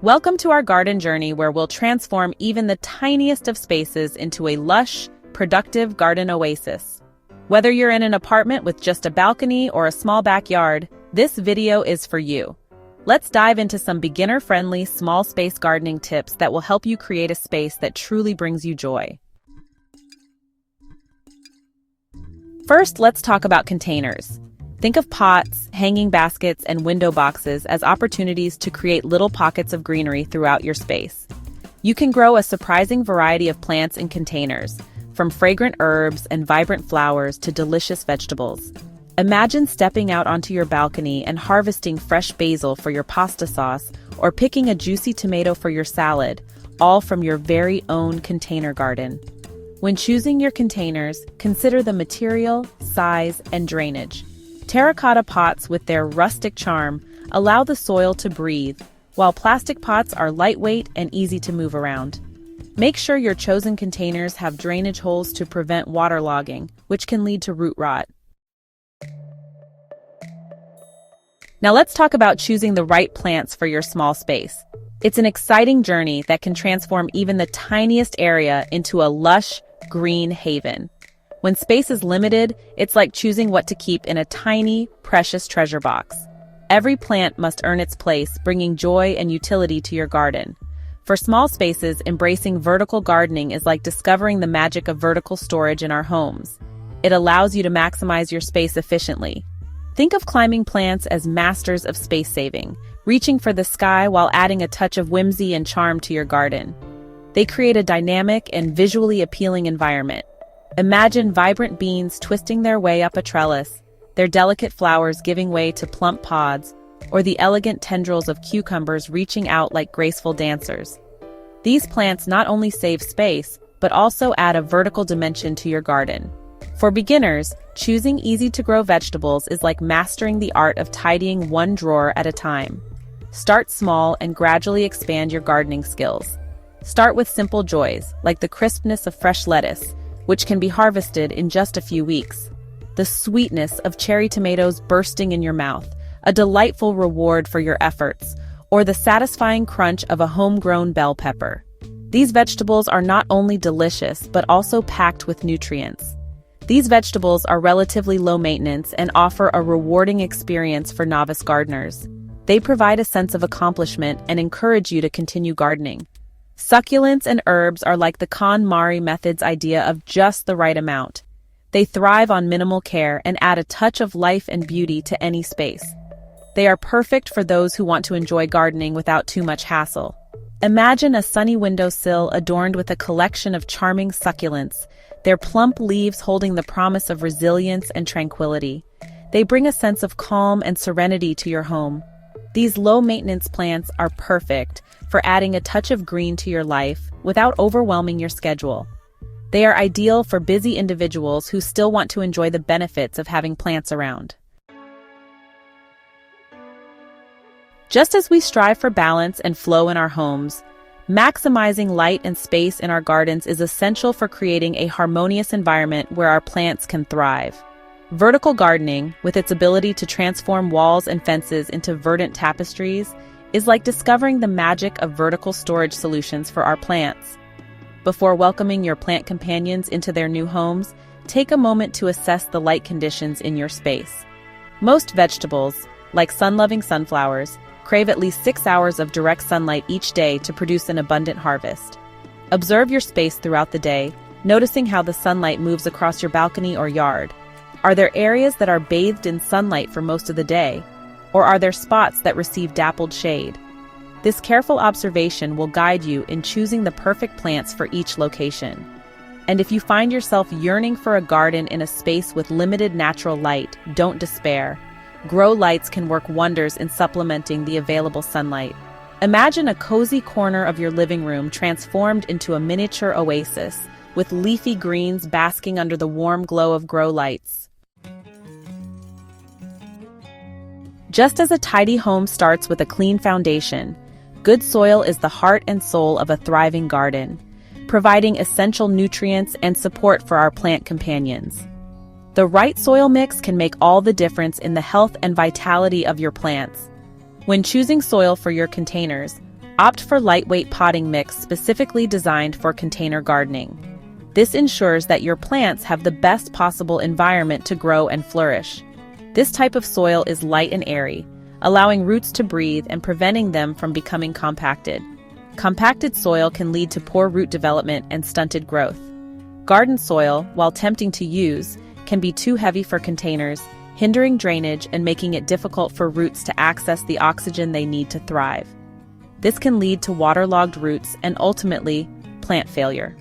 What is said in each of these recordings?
Welcome to our garden journey where we'll transform even the tiniest of spaces into a lush, productive garden oasis. Whether you're in an apartment with just a balcony or a small backyard, this video is for you. Let's dive into some beginner-friendly, small space gardening tips that will help you create a space that truly brings you joy. First, let's talk about containers. Think of pots, hanging baskets, and window boxes as opportunities to create little pockets of greenery throughout your space. You can grow a surprising variety of plants in containers, from fragrant herbs and vibrant flowers to delicious vegetables. Imagine stepping out onto your balcony and harvesting fresh basil for your pasta sauce or picking a juicy tomato for your salad, all from your very own container garden. When choosing your containers, consider the material, size, and drainage. Terracotta pots with their rustic charm allow the soil to breathe, while plastic pots are lightweight and easy to move around. Make sure your chosen containers have drainage holes to prevent waterlogging, which can lead to root rot. Now let's talk about choosing the right plants for your small space. It's an exciting journey that can transform even the tiniest area into a lush, green haven. When space is limited, it's like choosing what to keep in a tiny, precious treasure box. Every plant must earn its place, bringing joy and utility to your garden. For small spaces, embracing vertical gardening is like discovering the magic of vertical storage in our homes. It allows you to maximize your space efficiently. Think of climbing plants as masters of space saving, reaching for the sky while adding a touch of whimsy and charm to your garden. They create a dynamic and visually appealing environment. Imagine vibrant beans twisting their way up a trellis, their delicate flowers giving way to plump pods, or the elegant tendrils of cucumbers reaching out like graceful dancers. These plants not only save space, but also add a vertical dimension to your garden. For beginners, choosing easy-to-grow vegetables is like mastering the art of tidying one drawer at a time. Start small and gradually expand your gardening skills. Start with simple joys, like the crispness of fresh lettuce, which can be harvested in just a few weeks. The sweetness of cherry tomatoes bursting in your mouth, a delightful reward for your efforts, or the satisfying crunch of a homegrown bell pepper. These vegetables are not only delicious, but also packed with nutrients. These vegetables are relatively low maintenance and offer a rewarding experience for novice gardeners. They provide a sense of accomplishment and encourage you to continue gardening. Succulents and herbs are like the KonMari method's idea of just the right amount. They thrive on minimal care and add a touch of life and beauty to any space. They are perfect for those who want to enjoy gardening without too much hassle. Imagine a sunny windowsill adorned with a collection of charming succulents, their plump leaves holding the promise of resilience and tranquility. They bring a sense of calm and serenity to your home. These low-maintenance plants are perfect for adding a touch of green to your life without overwhelming your schedule. They are ideal for busy individuals who still want to enjoy the benefits of having plants around. Just as we strive for balance and flow in our homes, maximizing light and space in our gardens is essential for creating a harmonious environment where our plants can thrive. Vertical gardening, with its ability to transform walls and fences into verdant tapestries, is like discovering the magic of vertical storage solutions for our plants. Before welcoming your plant companions into their new homes, take a moment to assess the light conditions in your space. Most vegetables, like sun-loving sunflowers, crave at least 6 hours of direct sunlight each day to produce an abundant harvest. Observe your space throughout the day, noticing how the sunlight moves across your balcony or yard. Are there areas that are bathed in sunlight for most of the day? Or are there spots that receive dappled shade? This careful observation will guide you in choosing the perfect plants for each location. And if you find yourself yearning for a garden in a space with limited natural light, don't despair. Grow lights can work wonders in supplementing the available sunlight. Imagine a cozy corner of your living room transformed into a miniature oasis, with leafy greens basking under the warm glow of grow lights. Just as a tidy home starts with a clean foundation, good soil is the heart and soul of a thriving garden, providing essential nutrients and support for our plant companions. The right soil mix can make all the difference in the health and vitality of your plants. When choosing soil for your containers, Opt for lightweight potting mix specifically designed for container gardening. This ensures that your plants have the best possible environment to grow and flourish. This type of soil is light and airy, allowing roots to breathe and preventing them from becoming compacted. Compacted soil can lead to poor root development and stunted growth. Garden soil, while tempting to use, can be too heavy for containers, hindering drainage and making it difficult for roots to access the oxygen they need to thrive. This can lead to waterlogged roots and ultimately, plant failure.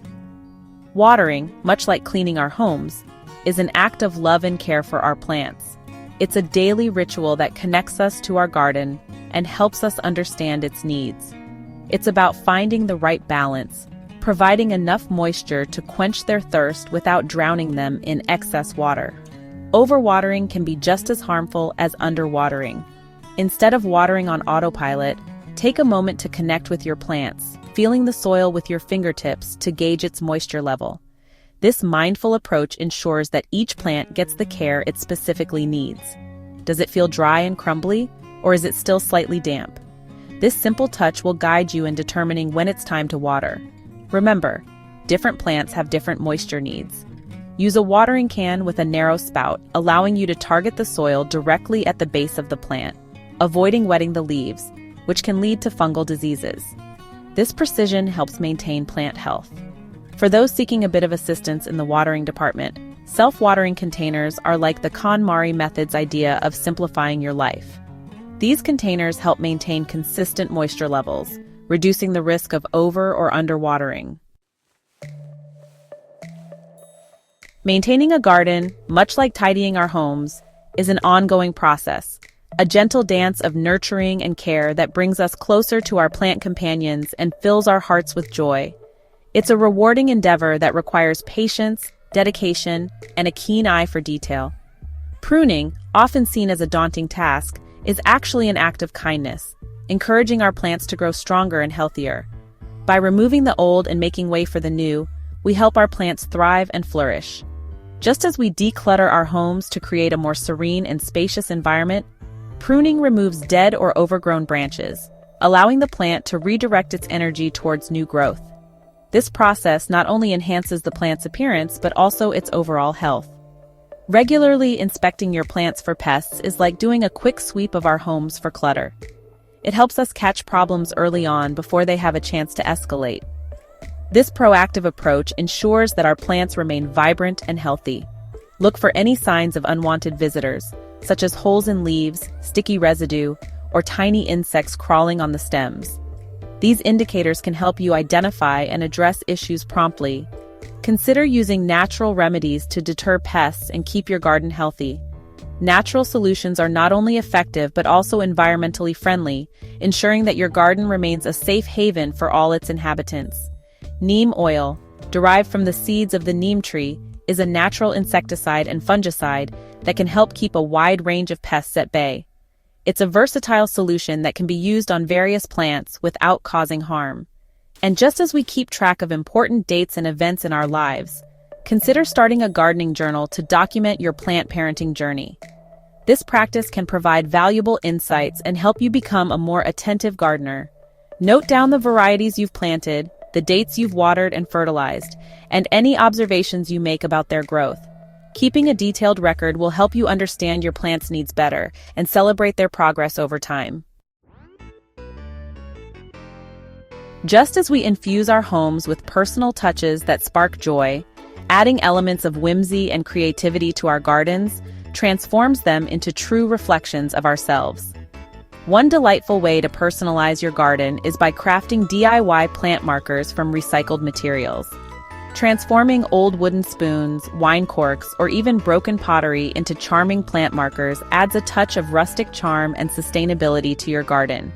Watering, much like cleaning our homes, is an act of love and care for our plants. It's a daily ritual that connects us to our garden and helps us understand its needs. It's about finding the right balance, providing enough moisture to quench their thirst without drowning them in excess water. Overwatering can be just as harmful as underwatering. Instead of watering on autopilot, take a moment to connect with your plants, feeling the soil with your fingertips to gauge its moisture level. This mindful approach ensures that each plant gets the care it specifically needs. Does it feel dry and crumbly, or is it still slightly damp? This simple touch will guide you in determining when it's time to water. Remember, different plants have different moisture needs. Use a watering can with a narrow spout, allowing you to target the soil directly at the base of the plant, avoiding wetting the leaves, which can lead to fungal diseases. This precision helps maintain plant health. For those seeking a bit of assistance in the watering department, self-watering containers are like the KonMari method's idea of simplifying your life. These containers help maintain consistent moisture levels, reducing the risk of over- or underwatering. Maintaining a garden, much like tidying our homes, is an ongoing process, a gentle dance of nurturing and care that brings us closer to our plant companions and fills our hearts with joy. It's a rewarding endeavor that requires patience, dedication, and a keen eye for detail. Pruning, often seen as a daunting task, is actually an act of kindness, encouraging our plants to grow stronger and healthier. By removing the old and making way for the new, we help our plants thrive and flourish. Just as we declutter our homes to create a more serene and spacious environment, pruning removes dead or overgrown branches, allowing the plant to redirect its energy towards new growth. This process not only enhances the plant's appearance but also its overall health. Regularly inspecting your plants for pests is like doing a quick sweep of our homes for clutter. It helps us catch problems early on before they have a chance to escalate. This proactive approach ensures that our plants remain vibrant and healthy. Look for any signs of unwanted visitors, such as holes in leaves, sticky residue, or tiny insects crawling on the stems. These indicators can help you identify and address issues promptly. Consider using natural remedies to deter pests and keep your garden healthy. Natural solutions are not only effective but also environmentally friendly, ensuring that your garden remains a safe haven for all its inhabitants. Neem oil, derived from the seeds of the neem tree, is a natural insecticide and fungicide that can help keep a wide range of pests at bay. It's a versatile solution that can be used on various plants without causing harm. And just as we keep track of important dates and events in our lives, consider starting a gardening journal to document your plant parenting journey. This practice can provide valuable insights and help you become a more attentive gardener. Note down the varieties you've planted, the dates you've watered and fertilized, and any observations you make about their growth. Keeping a detailed record will help you understand your plant's needs better and celebrate their progress over time. Just as we infuse our homes with personal touches that spark joy, adding elements of whimsy and creativity to our gardens transforms them into true reflections of ourselves. One delightful way to personalize your garden is by crafting DIY plant markers from recycled materials. Transforming old wooden spoons, wine corks, or even broken pottery into charming plant markers adds a touch of rustic charm and sustainability to your garden.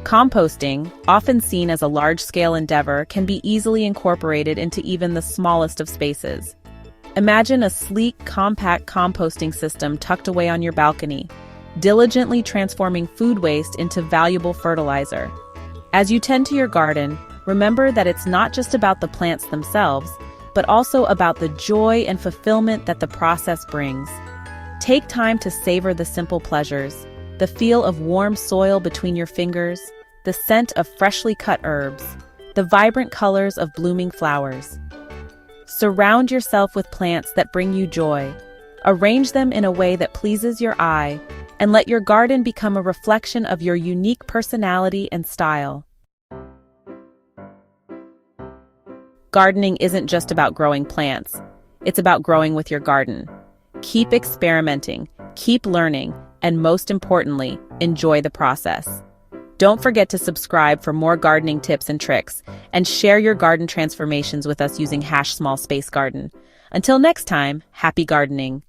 Composting, often seen as a large-scale endeavor, can be easily incorporated into even the smallest of spaces. Imagine a sleek, compact composting system tucked away on your balcony, diligently transforming food waste into valuable fertilizer. As you tend to your garden, remember that it's not just about the plants themselves, but also about the joy and fulfillment that the process brings. Take time to savor the simple pleasures, the feel of warm soil between your fingers, the scent of freshly cut herbs, the vibrant colors of blooming flowers. Surround yourself with plants that bring you joy. Arrange them in a way that pleases your eye, and let your garden become a reflection of your unique personality and style. Gardening isn't just about growing plants. It's about growing with your garden. Keep experimenting, keep learning, and most importantly, enjoy the process. Don't forget to subscribe for more gardening tips and tricks, and share your garden transformations with us using #smallspacegarden. Until next time, happy gardening.